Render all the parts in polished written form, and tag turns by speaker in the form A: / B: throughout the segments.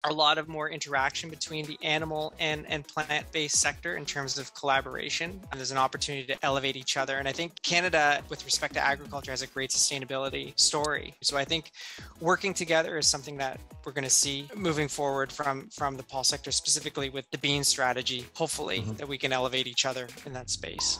A: a lot of more interaction between the animal and plant-based sector in terms of collaboration. And there's an opportunity to elevate each other. And I think Canada, with respect to agriculture, has a great sustainability story. So I think working together is something that we're going to see moving forward from the pulse sector, specifically with the bean strategy, hopefully, that we can elevate each other in that space.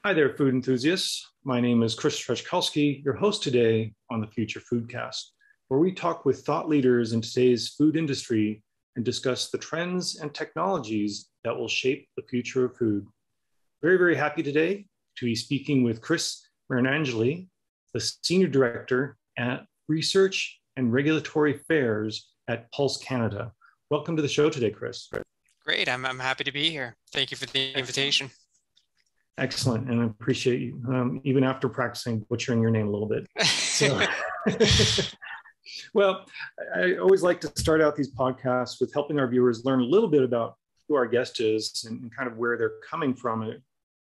B: Hi there, food enthusiasts. My name is Chris Marinangeli, your host today on the FutureFoodCast, where we talk with thought leaders in today's food industry and discuss the trends and technologies that will shape the future of food. Very, very happy today to be speaking with Chris Marinangeli, the Senior Director at Research and Regulatory Affairs at Pulse Canada. Welcome to the show today, Chris.
A: Great, I'm happy to be here. Thank you for the invitation.
B: Excellent, and I appreciate you, even after practicing butchering your name a little bit. So, well, I always like to start out these podcasts with helping our viewers learn a little bit about who our guest is and kind of where they're coming from.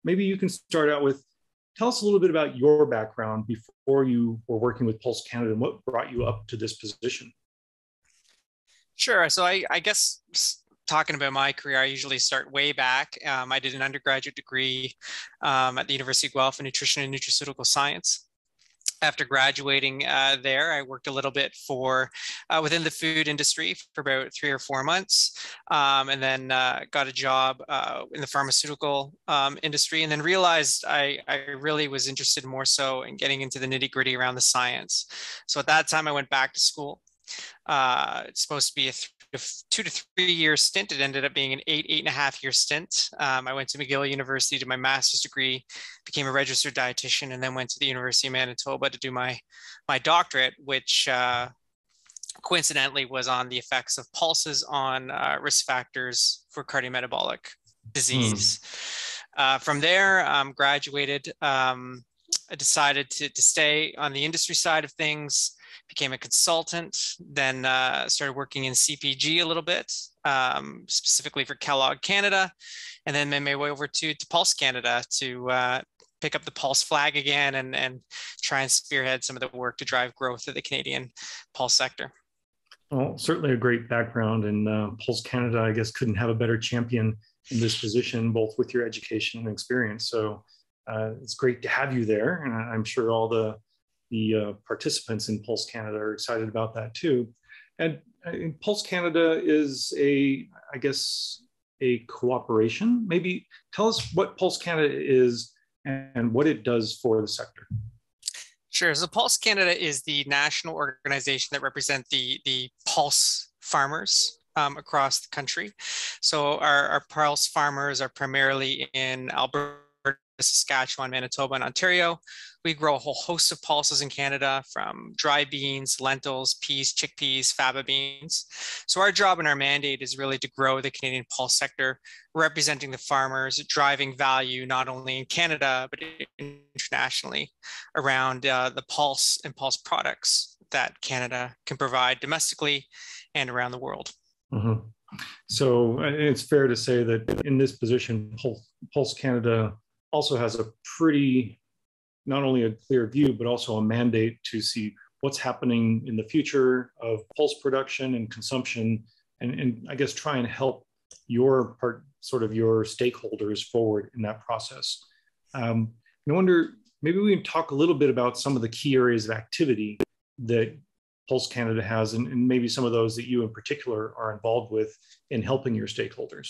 B: Maybe you can start out with, tell us a little bit about your background before you were working with Pulse Canada and what brought you up to this position.
A: Sure, so I guess talking about my career, I usually start way back. I did an undergraduate degree at the University of Guelph in nutrition and nutraceutical science. After graduating there, I worked a little bit within the food industry for about 3 or 4 months, and then got a job in the pharmaceutical industry, and then realized I really was interested more so in getting into the nitty-gritty around the science. So at that time, I went back to school. It's supposed to be a 2 to 3 year stint. It ended up being an 8.5 year stint. I went to McGill University to my master's degree, became a registered dietitian, and then went to the University of Manitoba to do my doctorate, which coincidentally was on the effects of pulses on risk factors for cardiometabolic disease. From there, graduated. I decided to stay on the industry side of things, became a consultant, then started working in CPG a little bit, specifically for Kellogg Canada, and then made my way over to Pulse Canada to pick up the Pulse flag again and try and spearhead some of the work to drive growth of the Canadian Pulse sector.
B: Well, certainly a great background, and Pulse Canada, I guess, couldn't have a better champion in this position, both with your education and experience. So it's great to have you there, and I'm sure all the participants in Pulse Canada are excited about that too. And Pulse Canada is a cooperation. Maybe tell us what Pulse Canada is and what it does for the sector.
A: Sure. So Pulse Canada is the national organization that represents the pulse farmers across the country. So our pulse farmers are primarily in Alberta, Saskatchewan, Manitoba, and Ontario. We grow a whole host of pulses in Canada, from dry beans, lentils, peas, chickpeas, faba beans. So our job and our mandate is really to grow the Canadian pulse sector, representing the farmers, driving value not only in Canada, but internationally around the pulse and pulse products that Canada can provide domestically and around the world.
B: Mm-hmm. So it's fair to say that in this position, Pulse Canada also has a pretty, not only a clear view, but also a mandate to see what's happening in the future of pulse production and consumption, and I guess try and help your stakeholders forward in that process. I wonder, maybe we can talk a little bit about some of the key areas of activity that Pulse Canada has, and maybe some of those that you in particular are involved with in helping your stakeholders.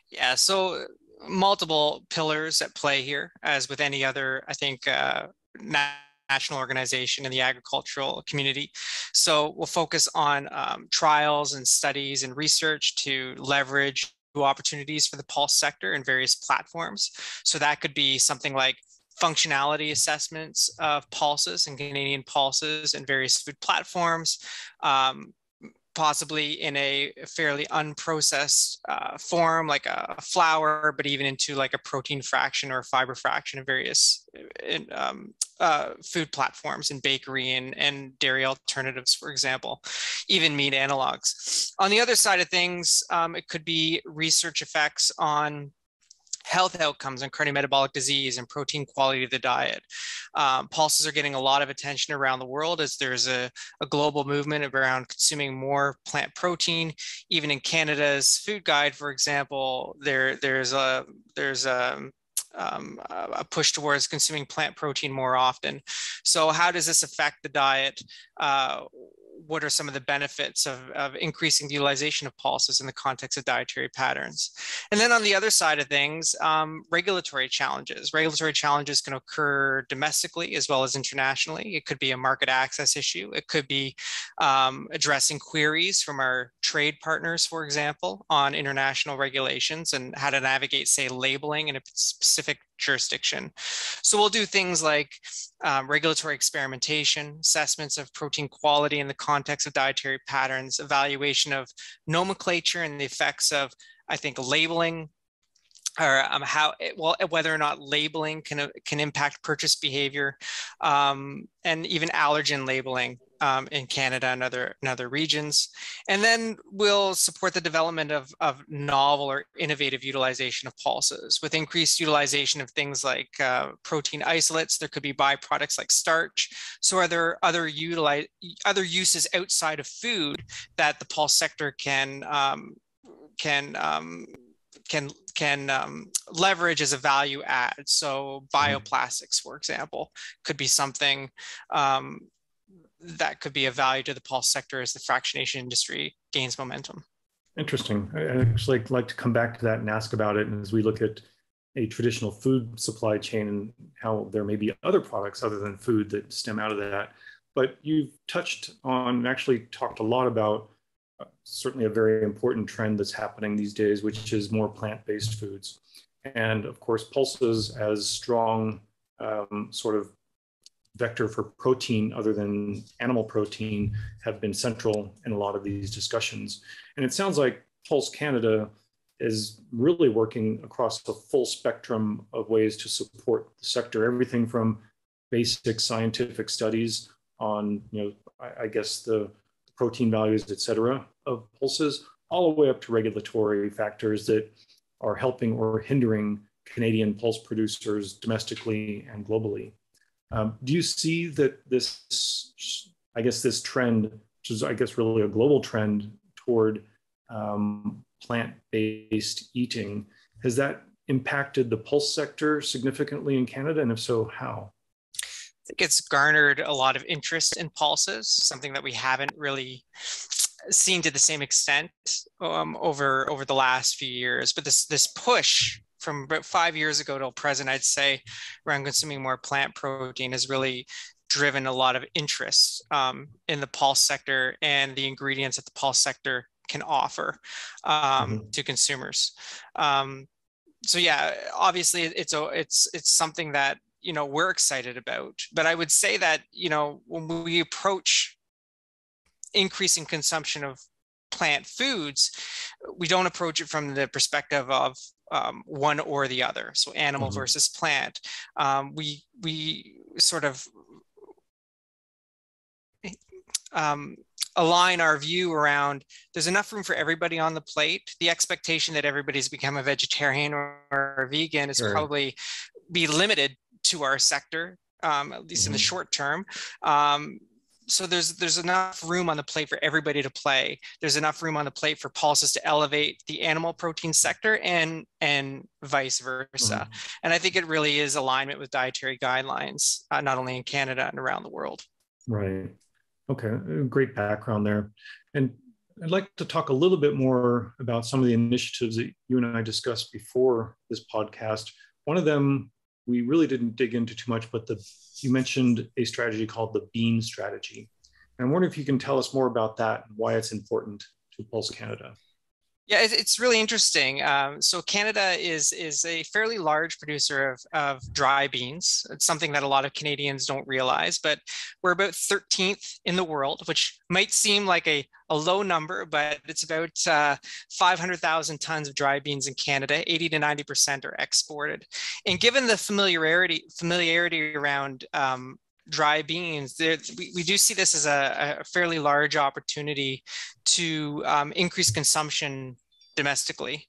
A: Yeah, so multiple pillars at play here, as with any other, I think, national organization in the agricultural community. So we'll focus on trials and studies and research to leverage new opportunities for the pulse sector in various platforms. So that could be something like functionality assessments of pulses and Canadian pulses and various food platforms, possibly in a fairly unprocessed form, like a flour, but even into like a protein fraction or a fiber fraction of various food platforms in bakery and dairy alternatives, for example, even meat analogs. On the other side of things, it could be research effects on health outcomes and cardiometabolic disease and protein quality of the diet. Pulses are getting a lot of attention around the world as there's a global movement around consuming more plant protein. Even in Canada's food guide, for example, there's a push towards consuming plant protein more often. So how does this affect the diet? What are some of the benefits of increasing the utilization of pulses in the context of dietary patterns? And then on the other side of things, regulatory challenges. Regulatory challenges can occur domestically as well as internationally. It could be a market access issue. It could be addressing queries from our trade partners, for example, on international regulations and how to navigate, say, labeling in a specific jurisdiction. So we'll do things like regulatory experimentation, assessments of protein quality in the context of dietary patterns, evaluation of nomenclature and the effects of, I think, labeling, or whether or not labeling can impact purchase behavior, and even allergen labeling in Canada and other regions. And then we'll support the development of novel or innovative utilization of pulses. With increased utilization of things like protein isolates, there could be byproducts like starch. So are there other uses outside of food that the pulse sector can leverage as a value add? So bioplastics, for example, could be something that could be of value to the pulse sector as the fractionation industry gains momentum.
B: Interesting. I actually like to come back to that and ask about it. And as we look at a traditional food supply chain and how there may be other products other than food that stem out of that. But you've touched on and actually talked a lot about certainly a very important trend that's happening these days, which is more plant-based foods. And of course, pulses as strong sort of vector for protein other than animal protein have been central in a lot of these discussions. And it sounds like Pulse Canada is really working across the full spectrum of ways to support the sector, everything from basic scientific studies on, I guess the protein values, et cetera, of pulses, all the way up to regulatory factors that are helping or hindering Canadian pulse producers domestically and globally. Do you see that this trend, which is, I guess, really a global trend toward plant-based eating, has that impacted the pulse sector significantly in Canada? And if so, how?
A: I think it's garnered a lot of interest in pulses, something that we haven't really seen to the same extent over the last few years. But this push from about 5 years ago till present, I'd say, around consuming more plant protein has really driven a lot of interest in the pulse sector and the ingredients that the pulse sector can offer to consumers. So yeah, obviously it's something that we're excited about. But I would say that when we approach increasing consumption of plant foods, we don't approach it from the perspective of one or the other, so animal versus plant. We sort of align our view around there's enough room for everybody on the plate. The expectation that everybody's become a vegetarian or a vegan is probably be limited to our sector, at least in the short term. So there's enough room on the plate for everybody to play. There's enough room on the plate for pulses to elevate the animal protein sector and vice versa. And I think it really is alignment with dietary guidelines, not only in Canada and around the world.
B: Right. Okay. Great background there. And I'd like to talk a little bit more about some of the initiatives that you and I discussed before this podcast. One of them we really didn't dig into too much, but you mentioned a strategy called the bean strategy. And I'm wondering if you can tell us more about that and why it's important to Pulse Canada.
A: Yeah, it's really interesting. So Canada is a fairly large producer of dry beans. It's something that a lot of Canadians don't realize, but we're about 13th in the world, which might seem like a low number, but it's about 500,000 tons of dry beans in Canada. 80 to 90% are exported. And given the familiarity around dry beans, we do see this as a fairly large opportunity to increase consumption domestically.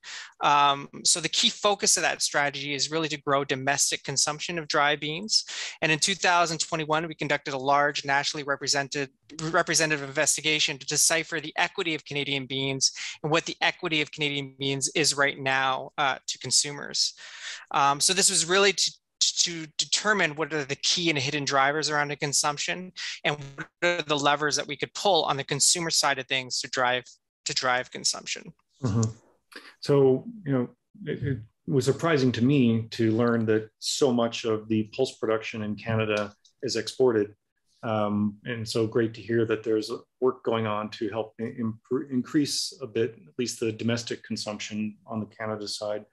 A: So the key focus of that strategy is really to grow domestic consumption of dry beans. And in 2021, we conducted a large nationally representative investigation to decipher the equity of Canadian beans and what the equity of Canadian beans is right now to consumers. So this was really to determine what are the key and hidden drivers around the consumption and what are the levers that we could pull on the consumer side of things to drive consumption.
B: Mm-hmm. So, it was surprising to me to learn that so much of the pulse production in Canada is exported. And so great to hear that there's work going on to help increase a bit, at least the domestic consumption on the Canada side.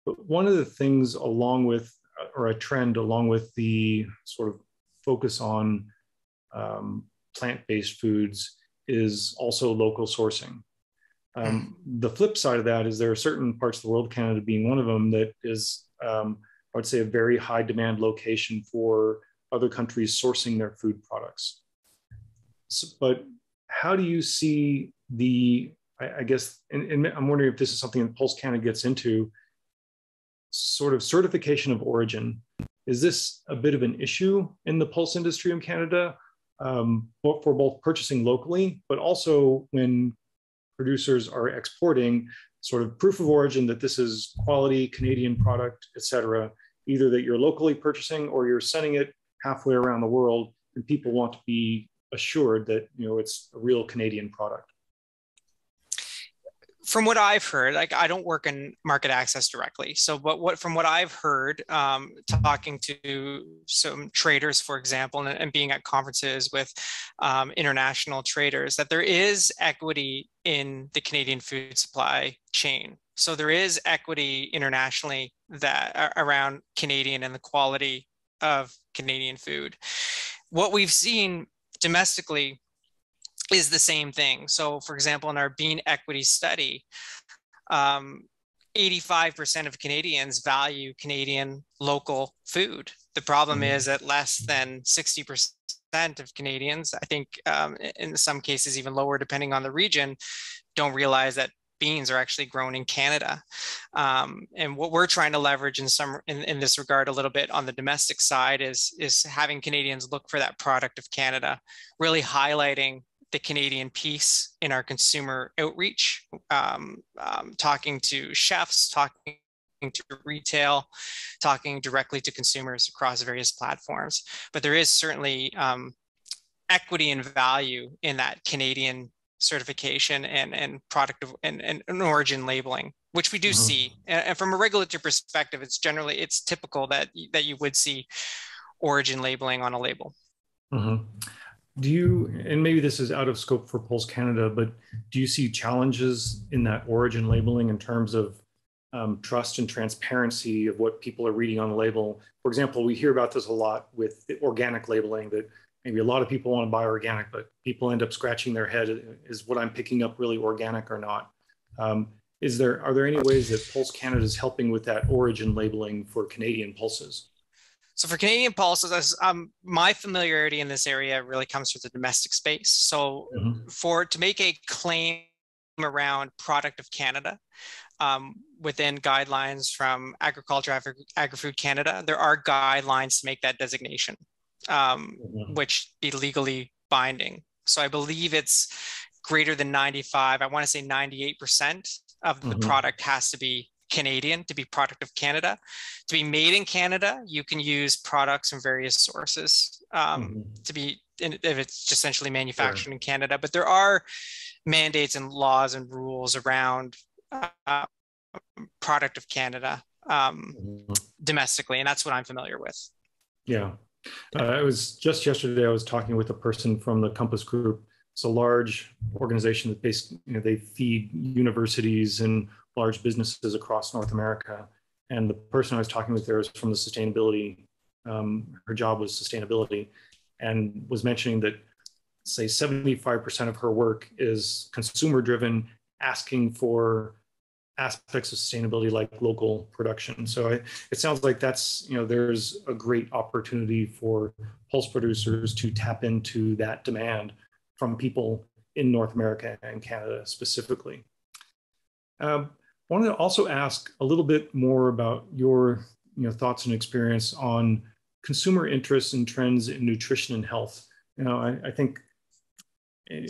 B: But one of the things or a trend along with the sort of focus on plant-based foods is also local sourcing. The flip side of that is there are certain parts of the world, Canada being one of them, that is, I would say, a very high demand location for other countries sourcing their food products. So, but how do you see I guess, and I'm wondering if this is something that Pulse Canada gets into, sort of certification of origin. Is this a bit of an issue in the pulse industry in Canada for both purchasing locally, but also when producers are exporting, sort of proof of origin that this is quality Canadian product, et cetera, either that you're locally purchasing or you're sending it halfway around the world and people want to be assured that it's a real Canadian product?
A: From what I've heard, like I don't work in market access directly. So, but from what I've heard, talking to some traders, for example, and being at conferences with international traders, that there is equity in the Canadian food supply chain. So there is equity internationally that around Canadian and the quality of Canadian food. What we've seen domestically is the same thing. So for example, in our bean equity study, 85% of Canadians value Canadian local food. The problem is that less than 60% of Canadians, I think in some cases even lower depending on the region, don't realize that beans are actually grown in Canada. And what we're trying to leverage in this regard a little bit on the domestic side is having Canadians look for that product of Canada, really highlighting the Canadian piece in our consumer outreach, talking to chefs, talking to retail, talking directly to consumers across various platforms. But there is certainly equity and value in that Canadian certification and product and origin labeling, which we do see. And from a regulatory perspective, it's typical that you would see origin labeling on a label.
B: Do you, and maybe this is out of scope for Pulse Canada, but do you see challenges in that origin labeling in terms of trust and transparency of what people are reading on the label? For example, we hear about this a lot with the organic labeling, that maybe a lot of people want to buy organic, but people end up scratching their head, is what I'm picking up really organic or not? Are there any ways that Pulse Canada is helping with that origin labeling for Canadian pulses?
A: So for Canadian pulses, my familiarity in this area really comes from the domestic space. So to make a claim around product of Canada within guidelines from Agriculture, Agri-Food Canada, there are guidelines to make that designation, which be legally binding. So I believe it's greater than 95, I want to say 98% of the product has to be Canadian to be product of Canada. To be made in Canada, you can use products from various sources to be, if it's essentially manufactured in Canada. But there are mandates and laws and rules around product of Canada domestically, and that's what I'm familiar with.
B: Yeah. It was just yesterday, I was talking with a person from the Compass Group. It's a large organization that basically, they feed universities and large businesses across North America. And the person I was talking with there was from the sustainability, her job was sustainability, and was mentioning that, say, 75% of her work is consumer driven, asking for aspects of sustainability like local production. So it sounds like that's, there's a great opportunity for pulse producers to tap into that demand from people in North America and Canada specifically. I wanted to also ask a little bit more about your thoughts and experience on consumer interests and trends in nutrition and health. I think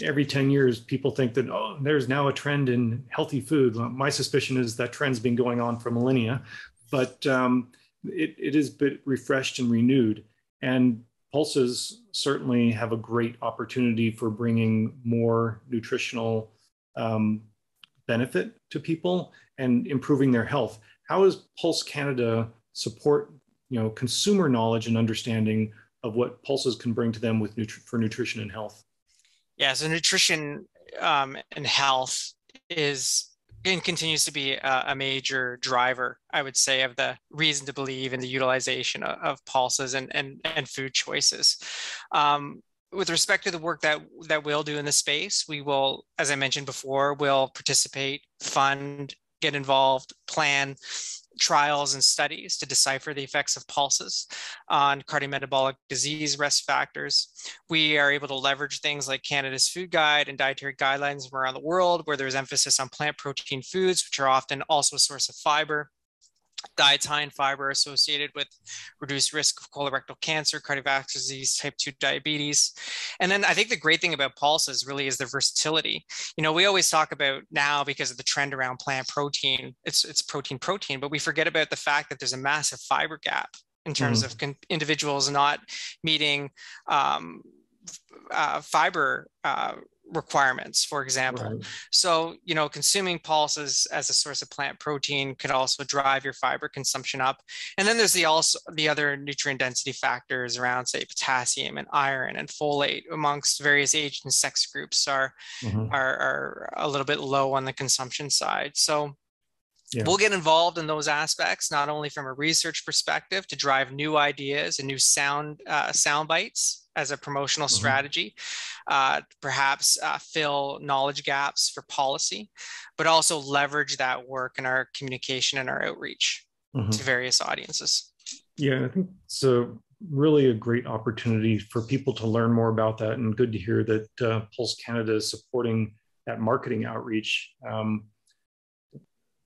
B: every 10 years, people think that, oh, there's now a trend in healthy food. Well, my suspicion is that trend's been going on for millennia, but it is a bit refreshed and renewed. And pulses certainly have a great opportunity for bringing more nutritional benefit to people and improving their health. How does Pulse Canada support consumer knowledge and understanding of what pulses can bring to them with for nutrition and health?
A: Yeah, so nutrition and health is and continues to be a major driver, I would say, of the reason to believe in the utilization of pulses and food choices. With respect to the work that we'll do in the space, we will, as I mentioned before, will participate, fund, get involved, plan trials and studies to decipher the effects of pulses on cardiometabolic disease risk factors. We are able to leverage things like Canada's food guide and dietary guidelines from around the world, where there's emphasis on plant protein foods, which are often also a source of fiber. Diets high in fiber associated with reduced risk of colorectal cancer, cardiovascular disease, type 2 diabetes. And then I think the great thing about pulses really is the versatility. We always talk about now, because of the trend around plant protein, it's protein, but we forget about the fact that there's a massive fiber gap in terms of individuals not meeting fiber requirements, for example. Right. So, consuming pulses as a source of plant protein could also drive your fiber consumption up. And then there's the other nutrient density factors around, say, potassium and iron and folate amongst various age and sex groups are a little bit low on the consumption side. So we'll get involved in those aspects, not only from a research perspective to drive new ideas and new sound bites as a promotional strategy, perhaps fill knowledge gaps for policy, but also leverage that work in our communication and our outreach to various audiences.
B: Yeah, I think it's really a great opportunity for people to learn more about that, and good to hear that Pulse Canada is supporting that marketing outreach.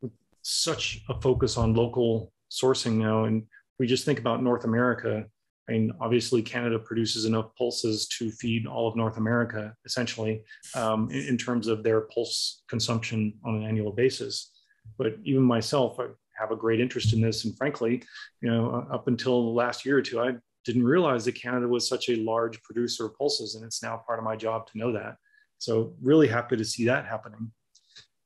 B: With such a focus on local sourcing now, and we just think about North America. I mean, obviously, Canada produces enough pulses to feed all of North America, essentially, in terms of their pulse consumption on an annual basis. But even myself, I have a great interest in this. And frankly, up until the last year or two, I didn't realize that Canada was such a large producer of pulses, and it's now part of my job to know that. So really happy to see that happening.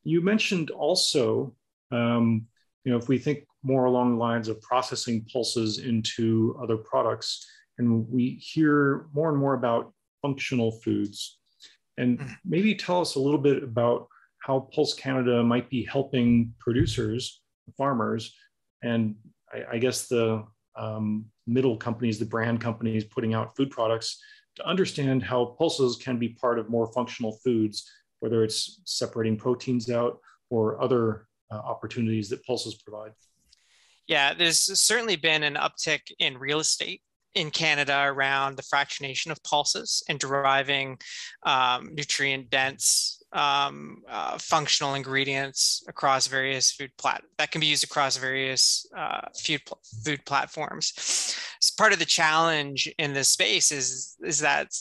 B: You mentioned also, if we think more along the lines of processing pulses into other products, and we hear more and more about functional foods. And maybe tell us a little bit about how Pulse Canada might be helping producers, farmers, and I guess the middle companies, the brand companies putting out food products, to understand how pulses can be part of more functional foods, whether it's separating proteins out or other opportunities that pulses provide.
A: Yeah, there's certainly been an uptick in real estate in Canada around the fractionation of pulses and deriving nutrient-dense functional ingredients across various that can be used across various food platforms. So part of the challenge in this space is that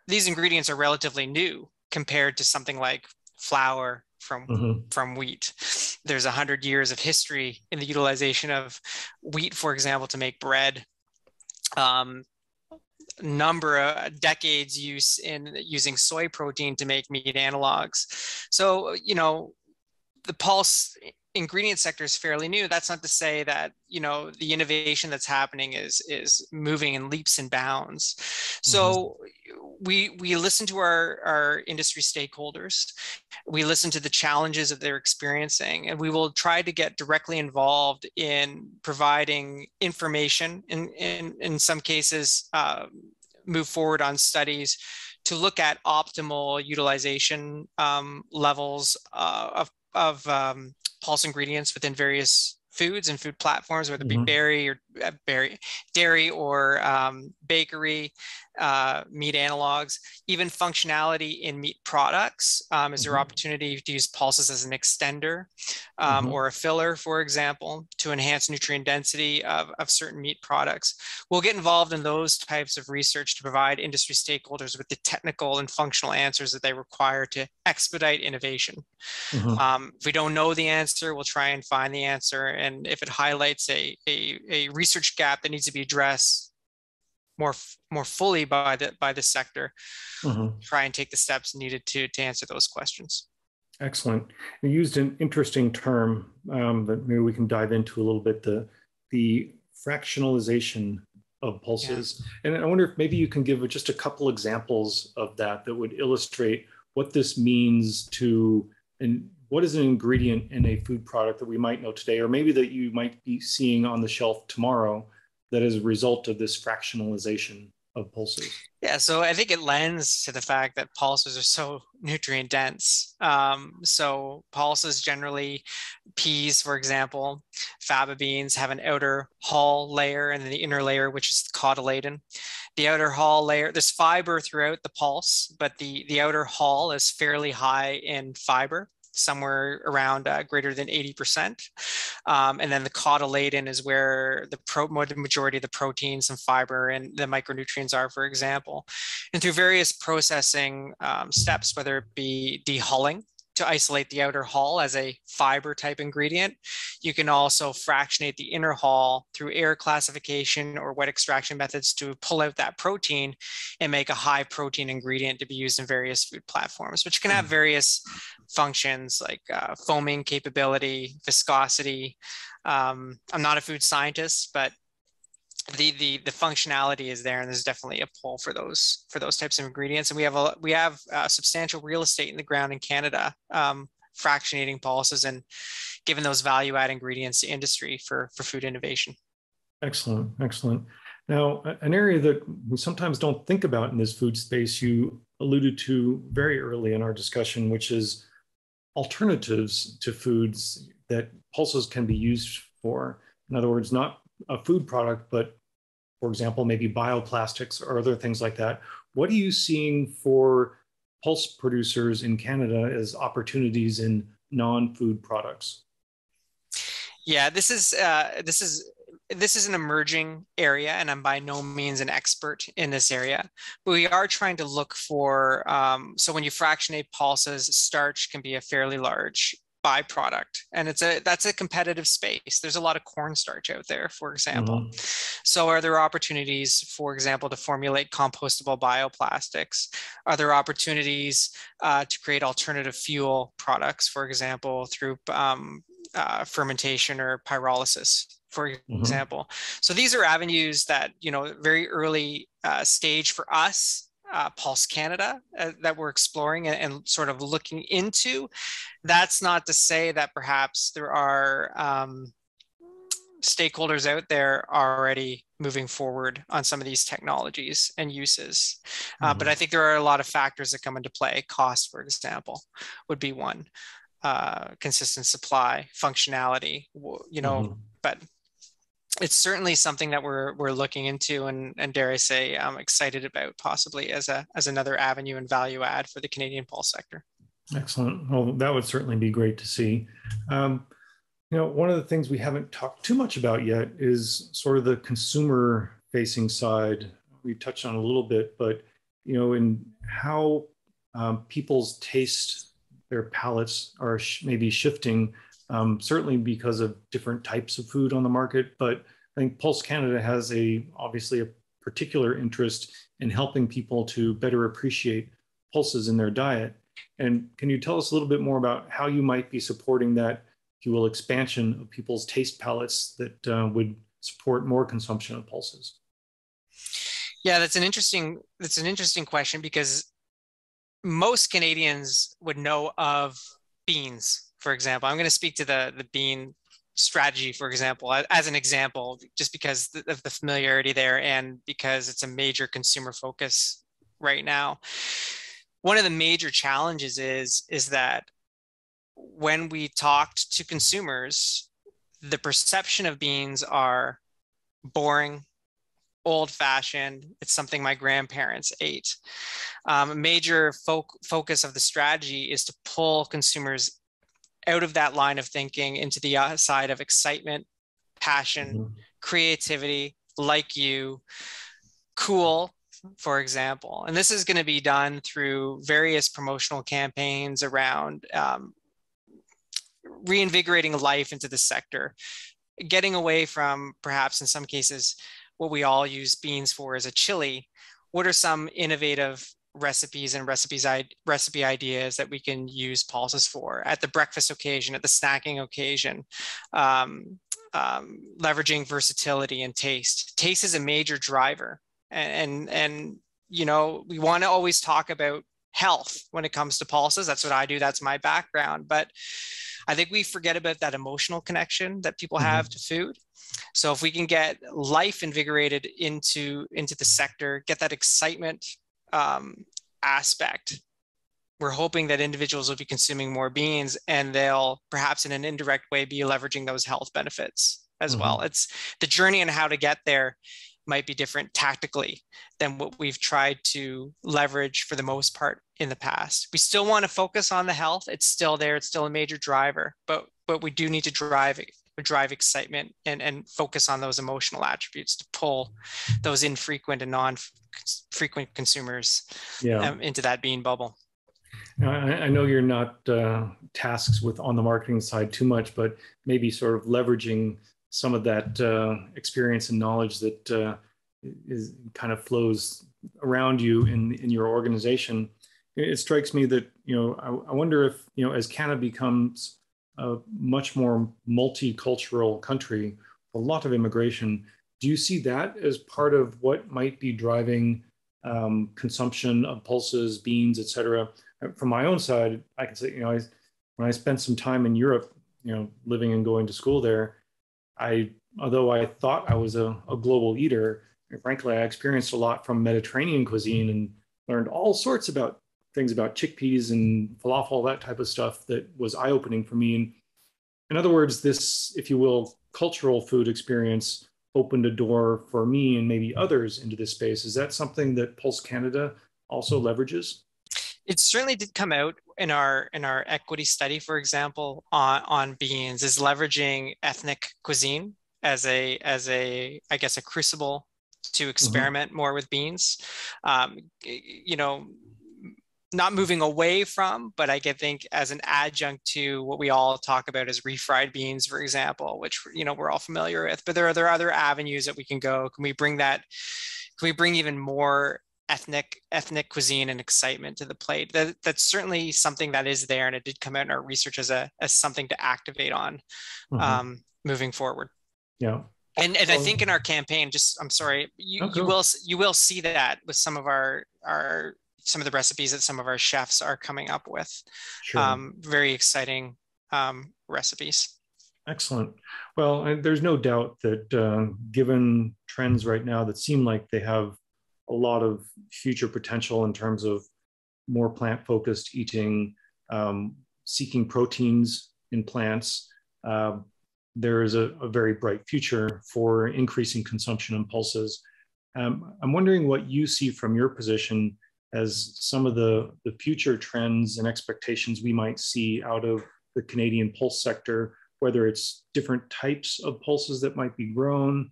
A: these ingredients are relatively new compared to something like flour from wheat. There's 100 years of history in the utilization of wheat, for example, to make bread. Number of decades using soy protein to make meat analogs. So, the pulse ingredient sector is fairly new. That's not to say that, the innovation that's happening is moving in leaps and bounds. So we listen to our industry stakeholders. We listen to the challenges that they're experiencing, and we will try to get directly involved in providing information, in some cases, move forward on studies to look at optimal utilization levels of pulse ingredients within various foods and food platforms, whether it be berry or dairy or bakery, meat analogs, even functionality in meat products. Is there opportunity to use pulses as an extender or a filler, for example, to enhance nutrient density of certain meat products? We'll get involved in those types of research to provide industry stakeholders with the technical and functional answers that they require to expedite innovation. If we don't know the answer, we'll try and find the answer. And if it highlights a research gap that needs to be addressed more fully by the sector, try and take the steps needed to answer those questions.
B: Excellent. You used an interesting term that maybe we can dive into a little bit, the fractionalization of pulses. Yeah. And I wonder if maybe you can give just a couple examples of that would illustrate what this means to, and what is an ingredient in a food product that we might know today, or maybe that you might be seeing on the shelf tomorrow that is a result of this fractionalization of pulses?
A: Yeah, so I think it lends to the fact that pulses are so nutrient dense. So pulses generally, peas, for example, faba beans have an outer hull layer and then the inner layer, which is cotyledon. The outer hull layer, there's fiber throughout the pulse, but the outer hull is fairly high in fiber, somewhere around greater than 80%. And then the cotyledon is where the majority of the proteins and fiber and the micronutrients are, for example. And through various processing steps, whether it be dehulling to isolate the outer hull as a fiber type ingredient, you can also fractionate the inner hull through air classification or wet extraction methods to pull out that protein and make a high protein ingredient to be used in various food platforms, which can have various functions like foaming capability, viscosity. I'm not a food scientist, but the functionality is there, and there's definitely a pull for those types of ingredients. And we have substantial real estate in the ground in Canada, fractionating pulses and giving those value add ingredients to industry for food innovation.
B: Excellent, excellent. Now, an area that we sometimes don't think about in this food space, you alluded to very early in our discussion, which is alternatives to foods that pulses can be used for. In other words, not a food product, but for example, maybe bioplastics or other things like that. What are you seeing for pulse producers in Canada as opportunities in non-food products?
A: Yeah, this is an emerging area, and I'm by no means an expert in this area, but we are trying to look for, so when you fractionate pulses, starch can be a fairly large byproduct, and that's a competitive space. There's a lot of cornstarch out there, for example. So are there opportunities, for example, to formulate compostable bioplastics? Are there opportunities to create alternative fuel products, for example, through fermentation or pyrolysis, for example? So these are avenues that, very early stage for us, Pulse Canada, that we're exploring and sort of looking into. That's not to say that perhaps there are stakeholders out there already moving forward on some of these technologies and uses. But I think there are a lot of factors that come into play. Cost, for example, would be one. Consistent supply, functionality, but it's certainly something that we're looking into, and dare I say, I'm excited about possibly as another avenue and value add for the Canadian pulse sector.
B: Excellent. Well, that would certainly be great to see. One of the things we haven't talked too much about yet is sort of the consumer facing side. We touched on a little bit, but in how people's taste, their palates are maybe shifting. Certainly because of different types of food on the market, but I think Pulse Canada has obviously a particular interest in helping people to better appreciate pulses in their diet. And can you tell us a little bit more about how you might be supporting that, if you will, expansion of people's taste palates that would support more consumption of pulses?
A: Yeah, that's an interesting question, because most Canadians would know of beans. For example, I'm going to speak to the bean strategy, for example, as an example, just because of the familiarity there and because it's a major consumer focus right now. One of the major challenges is that when we talked to consumers, the perception of beans are boring, old-fashioned. It's something my grandparents ate. A major focus of the strategy is to pull consumers out of that line of thinking into the side of excitement, passion, creativity, like you, cool, for example. And this is going to be done through various promotional campaigns around reinvigorating life into the sector, getting away from perhaps in some cases what we all use beans for as a chili. What are some innovative recipes and recipe ideas that we can use pulses for at the breakfast occasion, at the snacking occasion, leveraging versatility and taste. Taste is a major driver, and you know, we want to always talk about health when it comes to pulses. That's what I do. That's my background, but I think we forget about that emotional connection that people have to food. So if we can get life invigorated into the sector, get that excitement aspect, we're hoping that individuals will be consuming more beans, and they'll perhaps in an indirect way be leveraging those health benefits as well. It's the journey and how to get there might be different tactically than what we've tried to leverage for the most part in the past. We still want to focus on the health. It's still there. It's still a major driver, but we do need to drive excitement and focus on those emotional attributes to pull those infrequent and non-frequent consumers into that bean bubble.
B: I know you're not tasked with on the marketing side too much, but maybe sort of leveraging some of that experience and knowledge that is kind of flows around you in your organization. It strikes me that, you know, I wonder if, you know, as Canada becomes a much more multicultural country, a lot of immigration, do you see that as part of what might be driving consumption of pulses, beans, et cetera? From my own side, I can say, you know, when I spent some time in Europe, you know, living and going to school there, although I thought I was a global eater, frankly, I experienced a lot from Mediterranean cuisine and learned all sorts about things about chickpeas and falafel, that type of stuff that was eye-opening for me. And in other words, this, if you will, cultural food experience opened a door for me and maybe others into this space. Is that something that Pulse Canada also leverages?
A: It certainly did come out in our equity study, for example, on beans, is leveraging ethnic cuisine as a I guess a crucible to experiment more with beans. You know, not moving away from, but I think as an adjunct to what we all talk about as refried beans, for example, which, you know, we're all familiar with. But there are other avenues that we can go. Can we bring even more ethnic cuisine and excitement to the plate? That's certainly something that is there, and it did come out in our research as something to activate on moving forward.
B: Yeah.
A: And I think in our campaign, I'm sorry, you will see that with some of some of the recipes that some of our chefs are coming up with. Sure. Very exciting recipes.
B: Excellent. Well, there's no doubt that given trends right now that seem like they have a lot of future potential in terms of more plant-focused eating, seeking proteins in plants, there is a very bright future for increasing consumption in pulses. I'm wondering what you see from your position as some of the future trends and expectations we might see out of the Canadian pulse sector, whether it's different types of pulses that might be grown,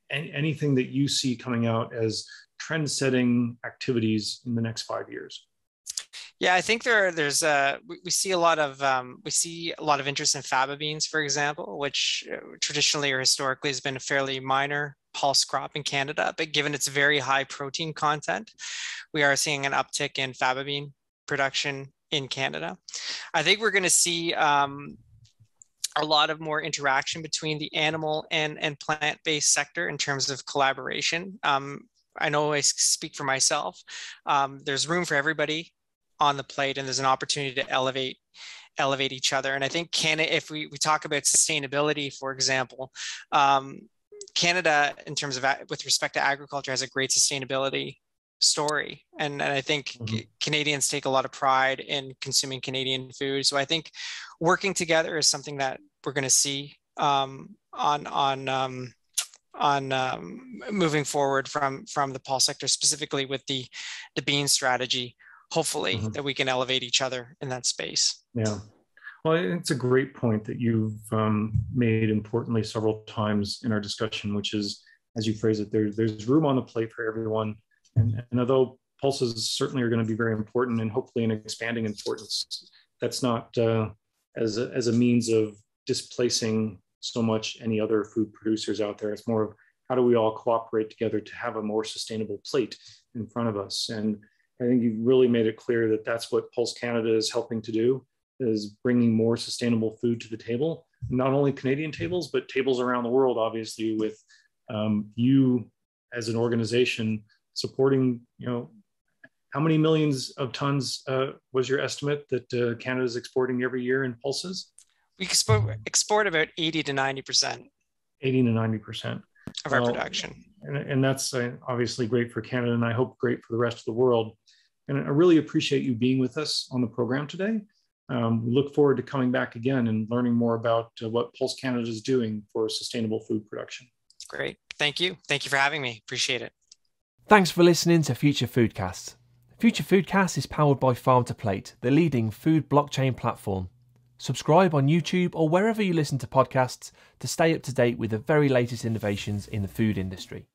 B: anything that you see coming out as trend-setting activities in the next 5 years.
A: Yeah, I think we see a lot of interest in faba beans, for example, which traditionally or historically has been a fairly minor pulse crop in Canada, but given its very high protein content, we are seeing an uptick in faba bean production in Canada. I think we're going to see a lot of more interaction between the animal and plant-based sector in terms of collaboration. I know I speak for myself. There's room for everybody on the plate, and there's an opportunity to elevate each other. And I think Canada, if we talk about sustainability, for example, Canada, in terms of with respect to agriculture, has a great sustainability story. And I think Canadians take a lot of pride in consuming Canadian food. So I think working together is something that we're going to see on moving forward from the pulse sector, specifically with the bean strategy. Hopefully that we can elevate each other in that space.
B: Yeah. Well, it's a great point that you've made importantly several times in our discussion, which is, as you phrase it, there's room on the plate for everyone. And although pulses certainly are going to be very important and hopefully an expanding importance, that's not as a means of displacing so much any other food producers out there. It's more of how do we all cooperate together to have a more sustainable plate in front of us. And I think you've really made it clear that that's what Pulse Canada is helping to do, is bringing more sustainable food to the table, not only Canadian tables, but tables around the world, obviously, with you as an organization supporting, how many millions of tons was your estimate that Canada is exporting every year in pulses?
A: We export about 80 to 90%.
B: 80 to 90%.
A: Of our production.
B: And that's obviously great for Canada, and I hope great for the rest of the world. And I really appreciate you being with us on the program today. We look forward to coming back again and learning more about what Pulse Canada is doing for sustainable food production.
A: Great. Thank you. Thank you for having me. Appreciate it.
C: Thanks for listening to FutureFoodCast. FutureFoodCast is powered by Farm to Plate, the leading food blockchain platform. Subscribe on YouTube or wherever you listen to podcasts to stay up to date with the very latest innovations in the food industry.